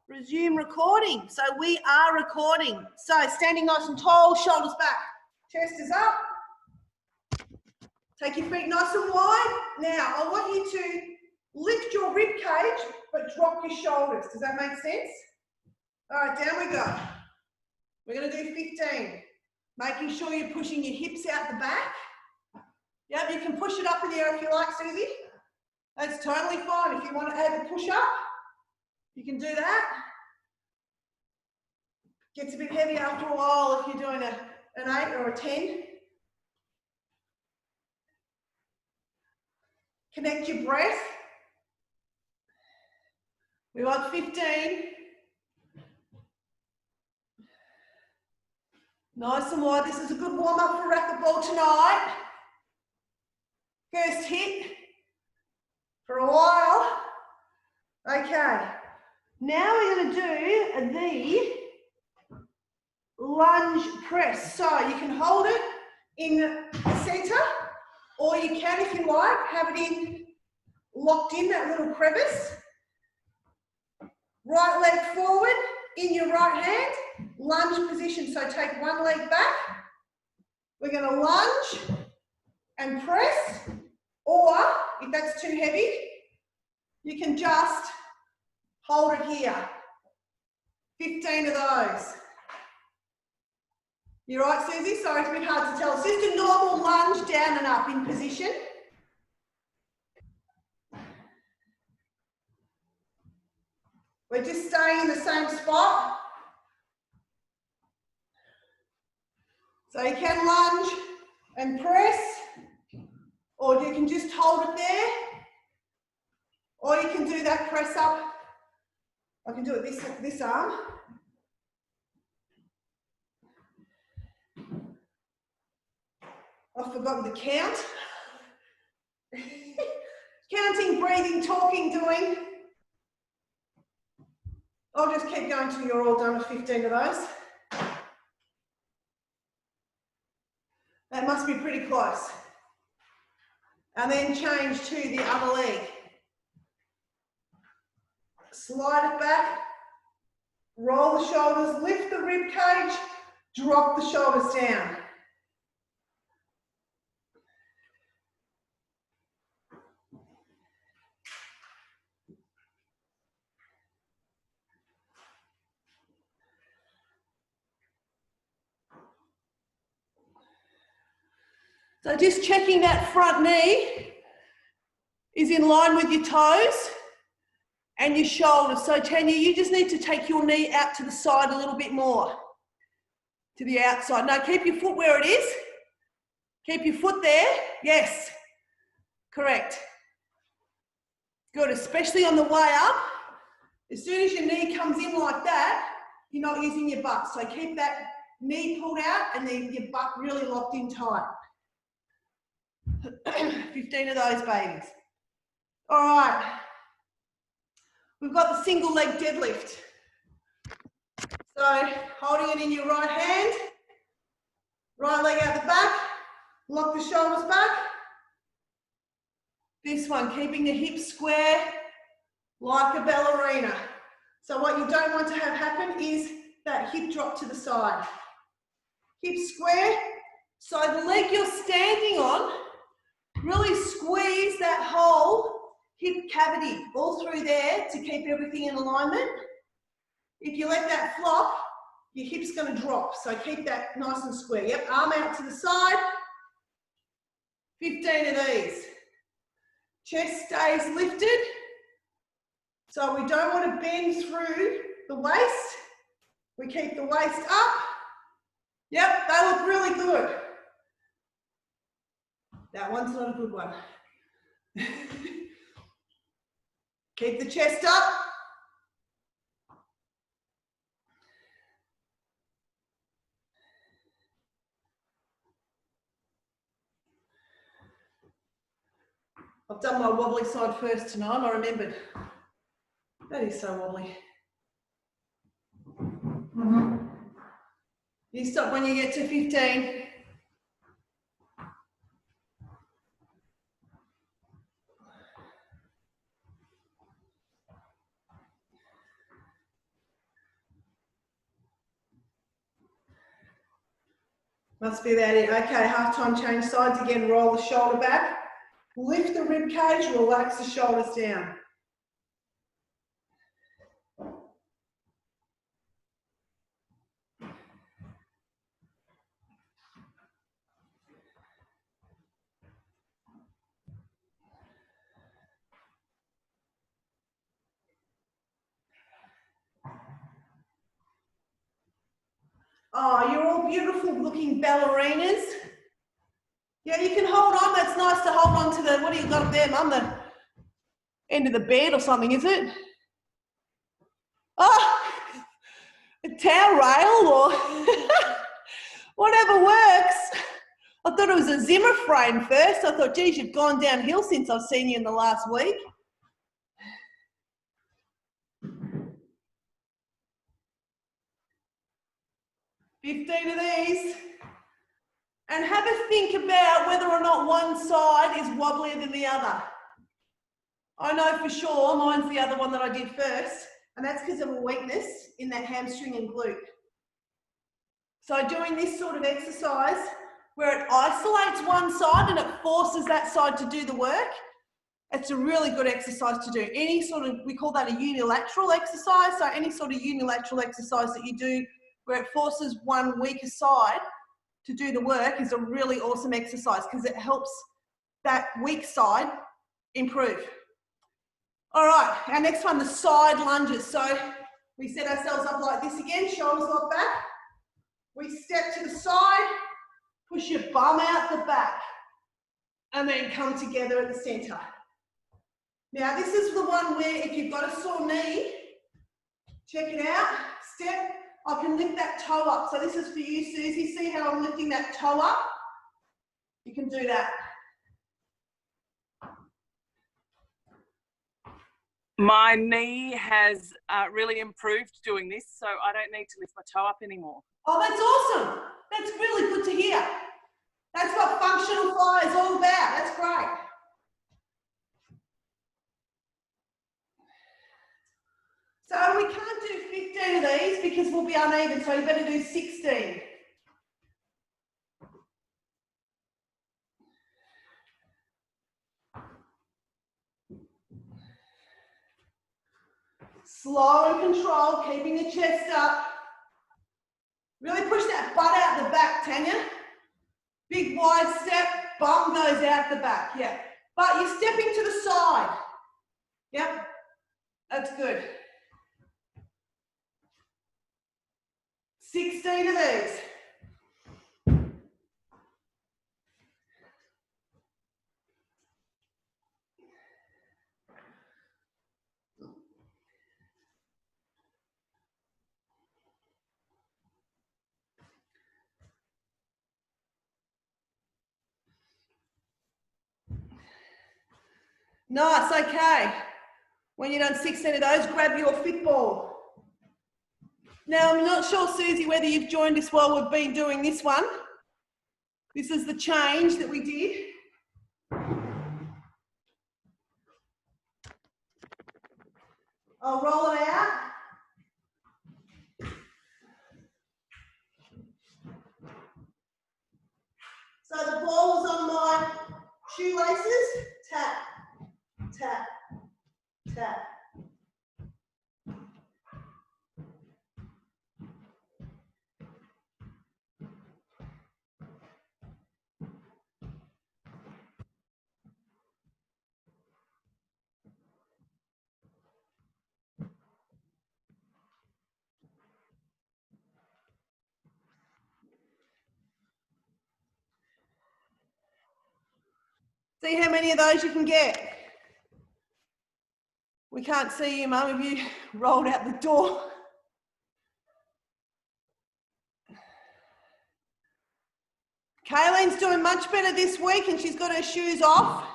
Resume recording. So we are recording. So standing nice and tall, shoulders back, chest is up. Take your feet nice and wide. Now I want you to lift your rib cage but drop your shoulders. Does that make sense? All right, down we go. We're going to do 15. Making sure you're pushing your hips out the back. Yep, you can push it up in the air if you like, Susie. That's totally fine. If you want to add a push up, you can do that. Gets a bit heavy after a while if you're doing an 8 or a 10. Connect your breath. We want 15. Nice and wide. This is a good warm up for racquetball tonight. First hit for a while. Okay. Now we're going to do the lunge press. So you can hold it in the center, or you can, if you like, have it locked in that little crevice. Right leg forward in your right hand, lunge position. So take one leg back. We're going to lunge and press, or if that's too heavy, you can just hold it here. 15 of those. You right, Susie? Sorry, it's a bit hard to tell. It's just a normal lunge down and up in position. We're just staying in the same spot. So you can lunge and press, or you can just hold it there, or you can do that press up. I can do it this arm. I've forgotten to count. Counting, breathing, talking, doing. I'll just keep going till you're all done with 15 of those. That must be pretty close. And then change to the other leg. Slide it back, roll the shoulders, lift the rib cage, drop the shoulders down. So just checking that front knee is in line with your toes and your shoulders. So Tanya, you just need to take your knee out to the side a little bit more, to the outside. Now keep your foot where it is. Keep your foot there. Yes, correct. Good, especially on the way up. As soon as your knee comes in like that, you're not using your butt. So keep that knee pulled out and then your butt really locked in tight. 15 of those babies. All right. We've got the single leg deadlift. So holding it in your right hand, right leg out the back, lock the shoulders back. This one, keeping the hips square like a ballerina. So what you don't want to have happen is that hip drop to the side. Hip square, so the leg you're standing on, really squeeze that whole hip cavity all through there to keep everything in alignment. If you let that flop, your hip's going to drop. So keep that nice and square. Yep, arm out to the side. 15 of these. Chest stays lifted. So we don't want to bend through the waist. We keep the waist up. Yep, they look really good. That one's not a good one. Keep the chest up. I've done my wobbly side first tonight, I remembered. That is so wobbly. You stop when you get to 15. Must be about it. Okay, half-time change sides again. Roll the shoulder back. Lift the rib cage, relax the shoulders down. Oh, you're all beautiful looking ballerinas. Yeah, you can hold on. That's nice to hold on to the, what do you got up there, Mum? The end of the bed or something, is it? Oh, a towel rail or whatever works. I thought it was a Zimmer frame first. I thought, geez, you've gone downhill since I've seen you in the last week. $15 of these. And have a think about whether or not one side is wobblier than the other. I know for sure mine's the other one that I did first, and that's because of a weakness in that hamstring and glute. So doing this sort of exercise where it isolates one side and it forces that side to do the work, it's a really good exercise to do. Any sort of, we call that a unilateral exercise, so any sort of unilateral exercise that you do where it forces one weaker side to do the work is a really awesome exercise because it helps that weak side improve. All right, our next one, the side lunges. So we set ourselves up like this again, shoulders locked back. We step to the side, push your bum out the back, and then come together at the center. Now this is the one where if you've got a sore knee, check it out, step, I can lift that toe up. So this is for you, Susie. See how I'm lifting that toe up? You can do that. My knee has really improved doing this, so I don't need to lift my toe up anymore. Oh, that's awesome. That's really good to hear. That's what functional fly is all about. That's great. So we can't do 15 of these because we'll be uneven, so you better do 16. Slow and controlled, keeping the chest up. Really push that butt out the back, Tanya. Big wide step, bum goes out the back, yeah. But you're stepping to the side. Yep, that's good. 16 of these. Nice, okay. When you're done 16 of those, grab your fit ball. Now, I'm not sure, Susie, whether you've joined us while we've been doing this one. This is the change that we did. I'll roll it out. So the ball is on my shoelaces. Tap, tap, tap. See how many of those you can get. We can't see you, Mum, if you rolled out the door. Kayleen's doing much better this week and she's got her shoes off.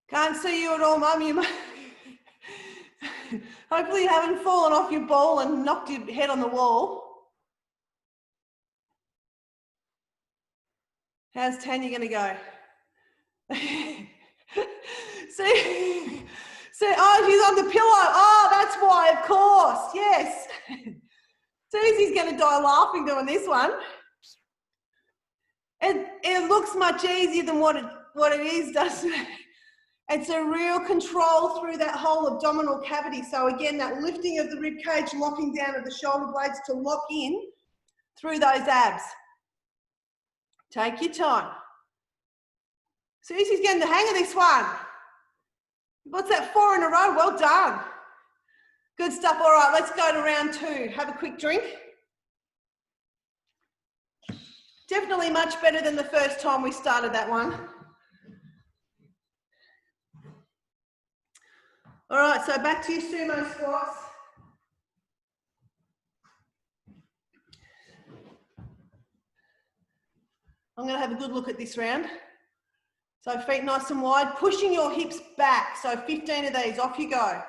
Can't see you at all, Mum. You hopefully you haven't fallen off your ball and knocked your head on the wall. How's Tanya going to go? So, oh, she's on the pillow. Oh, that's why, of course. Yes. Susie's going to die laughing doing this one. It looks much easier than what it is, doesn't it? It's a real control through that whole abdominal cavity. So again, that lifting of the rib cage, locking down of the shoulder blades to lock in through those abs. Take your time. Susie's getting the hang of this one. What's that, 4 in a row? Well done. Good stuff. All right, let's go to round 2. Have a quick drink. Definitely much better than the first time we started that one. All right, so back to your sumo squats. I'm going to have a good look at this round. So feet nice and wide, pushing your hips back. So 15 of these, off you go.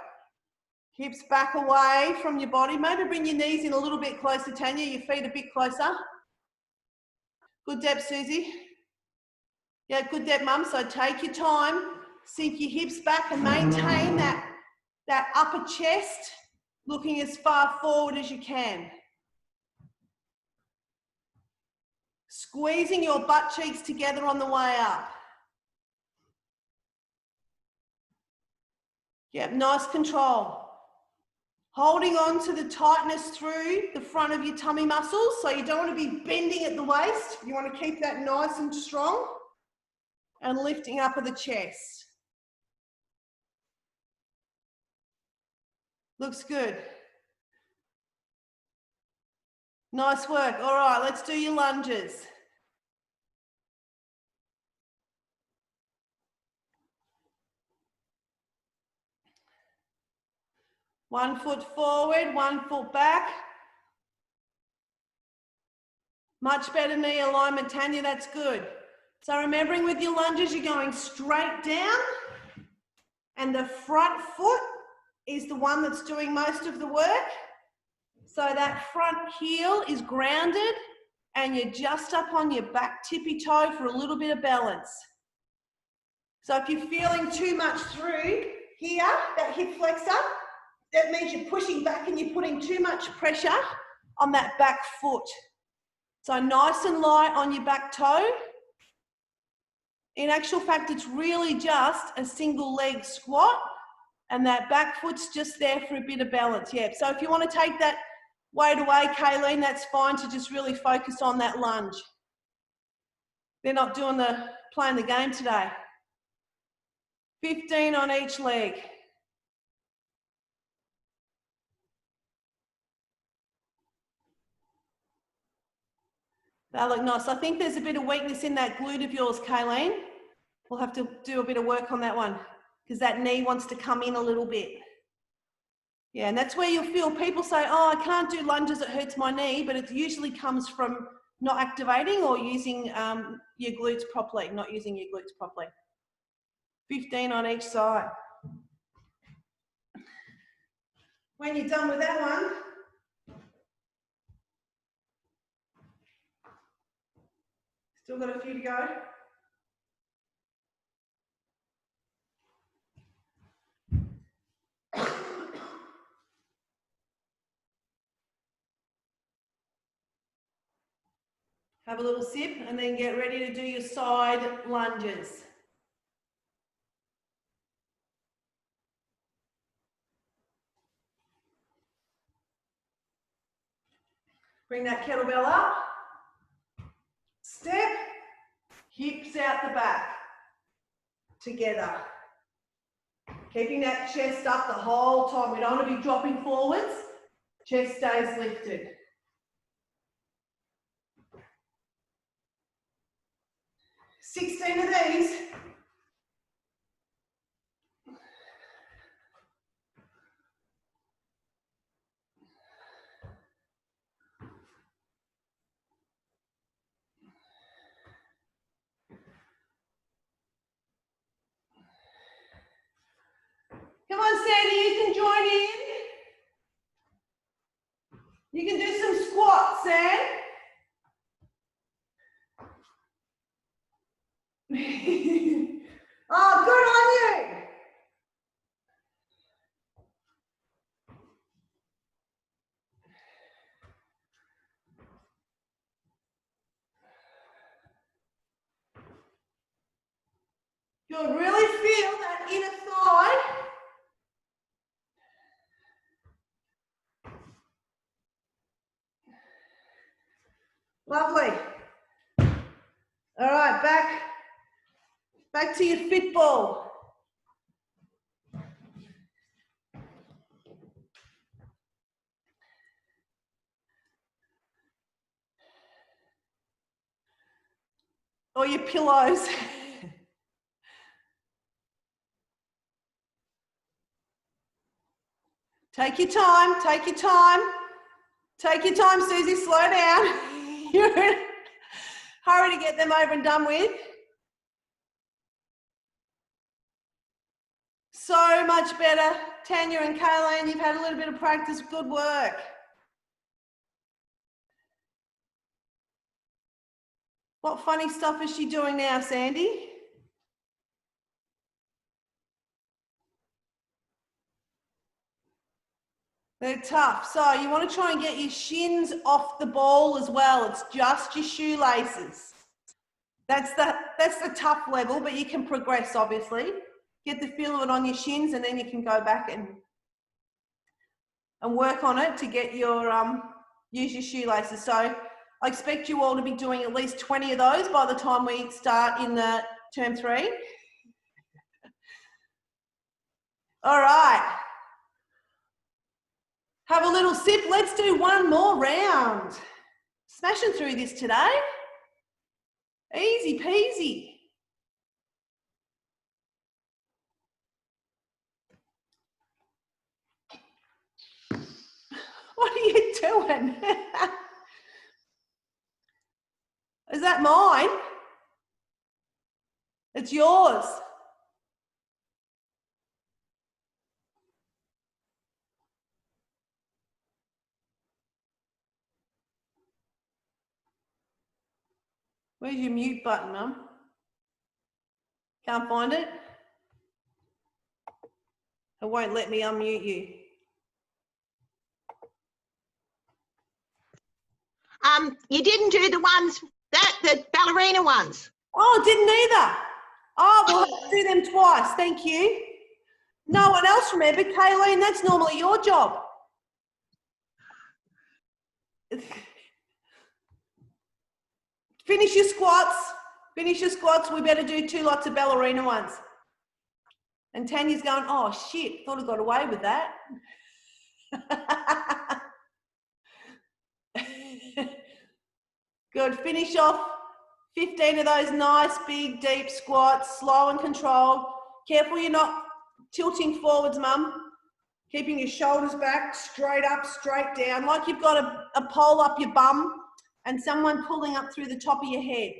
Hips back away from your body. Maybe bring your knees in a little bit closer, Tanya. Your feet a bit closer. Good depth, Susie. Yeah, good depth, Mum. So take your time. Sink your hips back and maintain that upper chest, looking as far forward as you can. Squeezing your butt cheeks together on the way up. Yep, nice control. Holding on to the tightness through the front of your tummy muscles. So you don't want to be bending at the waist. You want to keep that nice and strong and lifting up of the chest. Looks good. Nice work. All right, let's do your lunges. One foot forward, 1 foot back. Much better knee alignment, Tanya, that's good. So remembering with your lunges, you're going straight down and the front foot is the one that's doing most of the work. So that front heel is grounded and you're just up on your back tippy toe for a little bit of balance. So if you're feeling too much through here, that hip flexor, that means you're pushing back and you're putting too much pressure on that back foot. So nice and light on your back toe. In actual fact, it's really just a single leg squat and that back foot's just there for a bit of balance. Yeah, so if you want to take that weight away, Kayleen, that's fine to just really focus on that lunge. They're not doing playing the game today. 15 on each leg. That look nice. I think there's a bit of weakness in that glute of yours, Kayleen. We'll have to do a bit of work on that one because that knee wants to come in a little bit. Yeah, and that's where you'll feel people say, oh, I can't do lunges, it hurts my knee, but it usually comes from not activating or using your glutes properly, not using your glutes properly. 15 on each side. When you're done with that one, still got a few to go. Have a little sip and then get ready to do your side lunges. Bring that kettlebell up. Step, hips out the back. Together. Keeping that chest up the whole time. We don't want to be dropping forwards. Chest stays lifted. Sixteen of these. Come on, Sandy, you can join in. You can do some squats, Sam. Oh, good on you. Good, really feel that inner thigh. Lovely. All right, back to your fit ball. Or your pillows. Take your time, take your time. Take your time, Susie, slow down. You're in a hurry to get them over and done with. So much better. Tanya and Kayleen, you've had a little bit of practice. Good work. What funny stuff is she doing now, Sandy? They're tough. So you want to try and get your shins off the ball as well. It's just your shoelaces. That's the tough level, but you can progress, obviously. Get the feel of it on your shins, and then you can go back and work on it to get your, use your shoelaces. So I expect you all to be doing at least 20 of those by the time we start in the term 3. All right. Have a little sip. Let's do one more round. Smashing through this today. Easy peasy. What are you doing? Is that mine? It's yours. Where's your mute button, Mum? Can't find it? It won't let me unmute you. You didn't do the ones, the ballerina ones. Oh, didn't either. Oh, we'll have to do them twice. Thank you. No one else remembered. Kayleen, that's normally your job. Finish your squats. Finish your squats. We better do 2 lots of ballerina ones. And Tanya's going, oh, shit, thought I got away with that. Good. Finish off 15 of those nice, big, deep squats, slow and controlled. Careful you're not tilting forwards, Mum. Keeping your shoulders back, straight up, straight down, like you've got a pole up your bum and someone pulling up through the top of your head.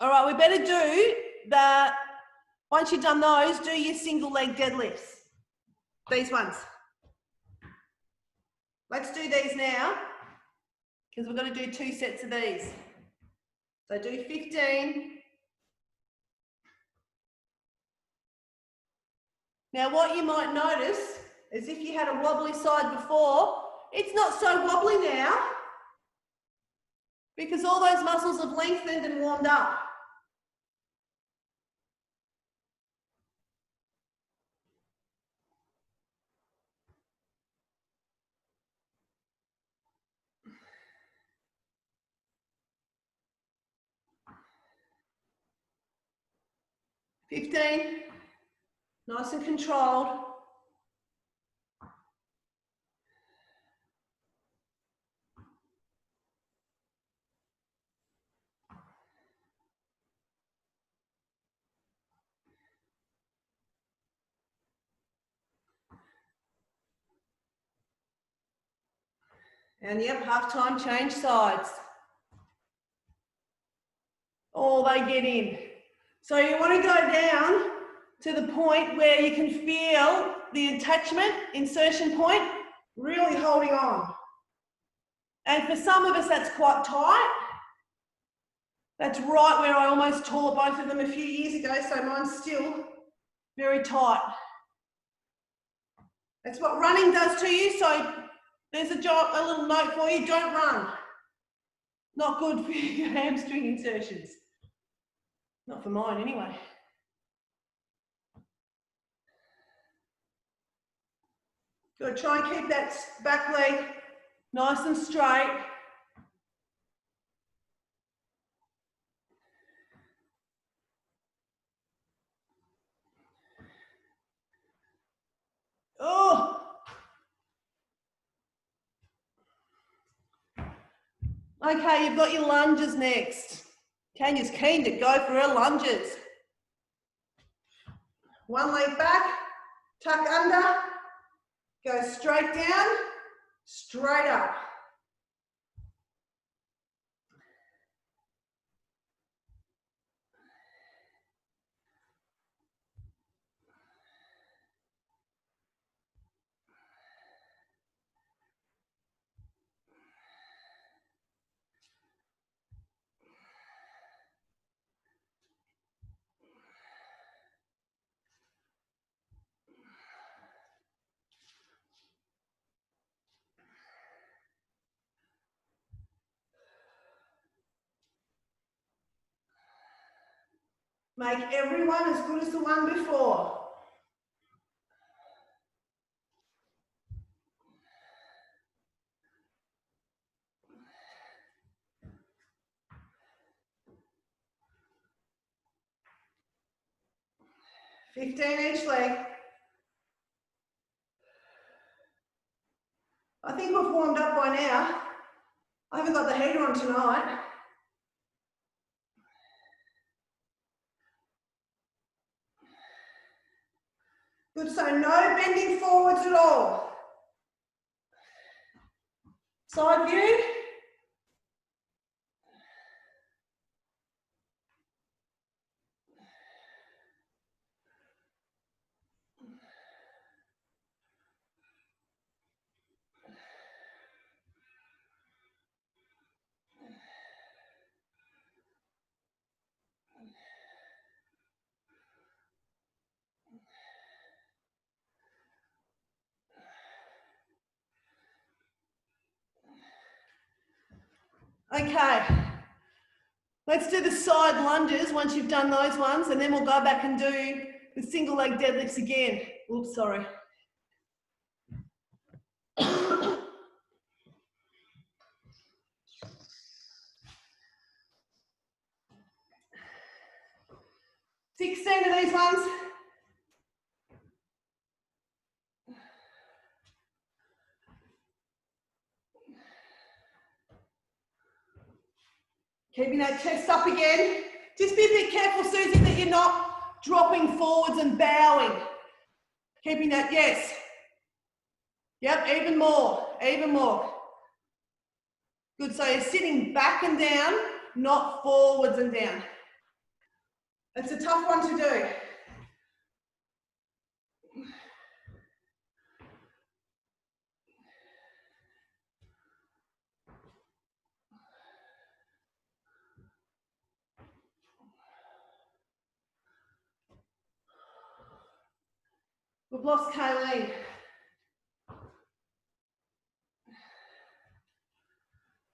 All right, we better do the, once you've done those, do your single leg deadlifts. These ones. Let's do these now, because we're going to do 2 sets of these. So do 15. Now what you might notice is if you had a wobbly side before, it's not so wobbly now because all those muscles have lengthened and warmed up. $15, nice and controlled. And yep, half time, change sides. All they get in. So you want to go down to the point where you can feel the attachment, insertion point, really holding on. And for some of us, that's quite tight. That's right where I almost tore both of them a few years ago, so mine's still very tight. That's what running does to you, so there's a little note for you, don't run. Not good for your hamstring insertions. Not for mine anyway. Good, try and keep that back leg nice and straight. Oh! Okay, you've got your lunges next. Tanya's keen to go for her lunges. One leg back, tuck under, go straight down, straight up. Make every one as good as the one before. $15 each leg. I think we've warmed up by now. I haven't got the heater on tonight. Good, so no bending forwards at all. Side view. Okay, let's do the side lunges once you've done those ones, and then we'll go back and do the single leg deadlifts again. Oops, sorry. $16 of these ones. Keeping that chest up again. Just be a bit careful, Susie, that you're not dropping forwards and bowing. Keeping that, yes. Yep, even more, even more. Good, so you're sitting back and down, not forwards and down. It's a tough one to do. We've lost Kayleen.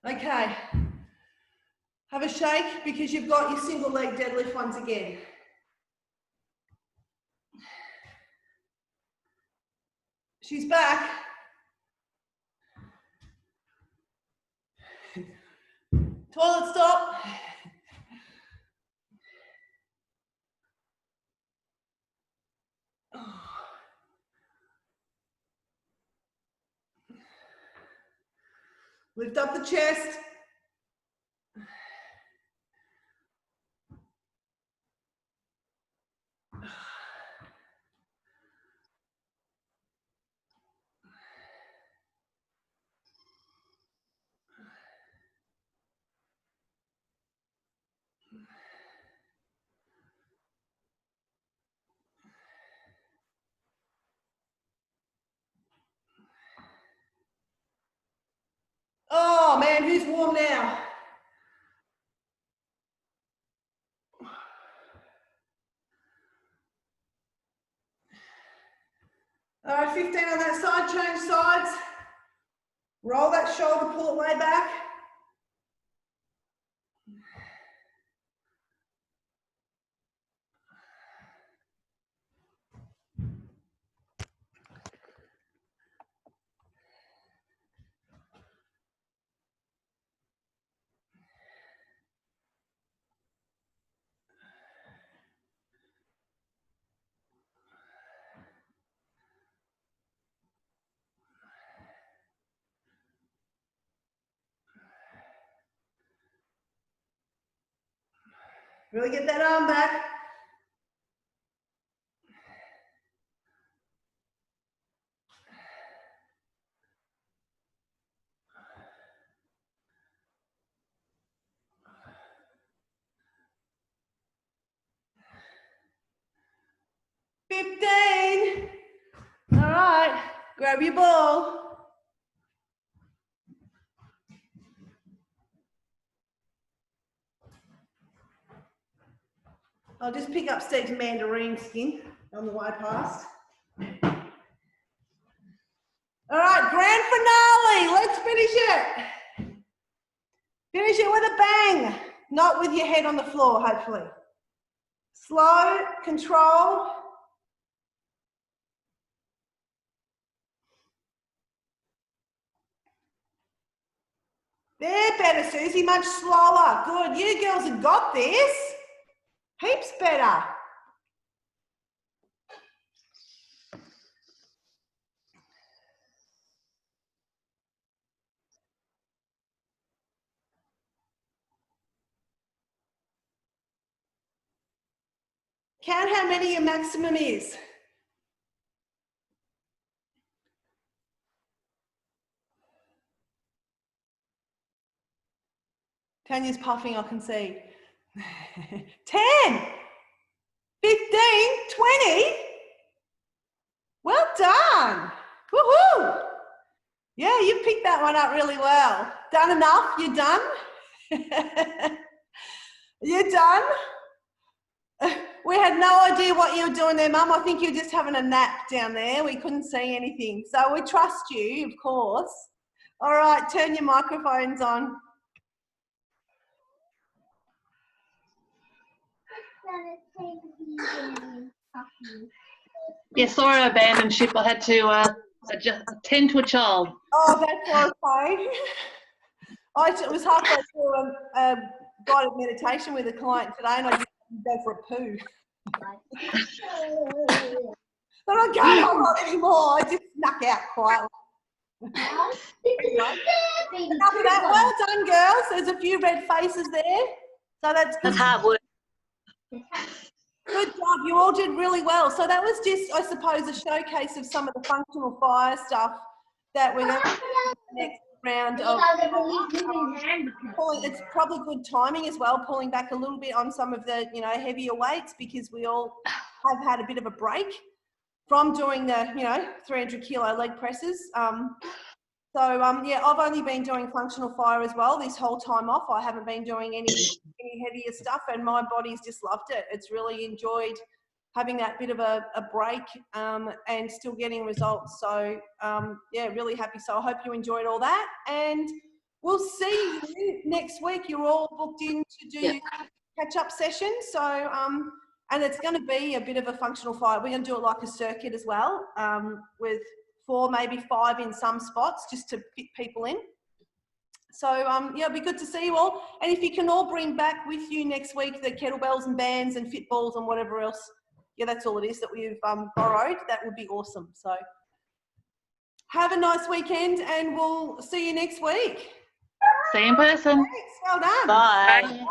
Okay. Have a shake because you've got your single leg deadlift once again. She's back. Toilet stop. Lift up the chest. Oh man, who's warm now? All right, 15 on that side, change sides. Roll that shoulder, pull it way back. Really get that arm back. $15. All right, grab your ball. I'll just pick up Steve's mandarin skin on the way past. All right, grand finale. Let's finish it. Finish it with a bang, not with your head on the floor, hopefully. Slow, control. They're better, Susie, much slower. Good, you girls have got this. Heaps better. Count how many your maximum is. Tanya's puffing, I can see. 10, 15, 20. Well done. Woohoo. Yeah, you picked that one up really well. Done enough? You done? You done? We had no idea what you were doing there, Mum. I think you were just having a nap down there. We couldn't see anything. So we trust you, of course. All right, turn your microphones on. Yeah, sorry I abandoned ship. I had to attend to a child. Oh, that's okay. I was halfway through a guided meditation with a client today and I just go for a poo. But I can't hold on anymore. I just snuck out quietly. Enough of that. Well done, girls. There's a few red faces there. So that's good. That's hard work. Good job. You all did really well. So that was just, I suppose, a showcase of some of the functional fire stuff that we're going to do next round of. It's probably good timing as well, pulling back a little bit on some of the, heavier weights because we all have had a bit of a break from doing the, 300 kilo leg presses. Yeah, I've only been doing functional fire as well this whole time off. I haven't been doing any heavier stuff and my body's just loved it. It's really enjoyed having that bit of a break and still getting results. So yeah, really happy. So I hope you enjoyed all that and we'll see you next week. You're all booked in to do catch-up sessions. So, and it's going to be a bit of a functional fire. We're going to do it like a circuit as well with 4, maybe 5 in some spots just to fit people in. So yeah, it'll be good to see you all. And if you can all bring back with you next week the kettlebells and bands and fit balls and whatever else, yeah, that's all it is that we've borrowed. That would be awesome. So have a nice weekend and we'll see you next week. See you in person. Thanks, well done. Bye.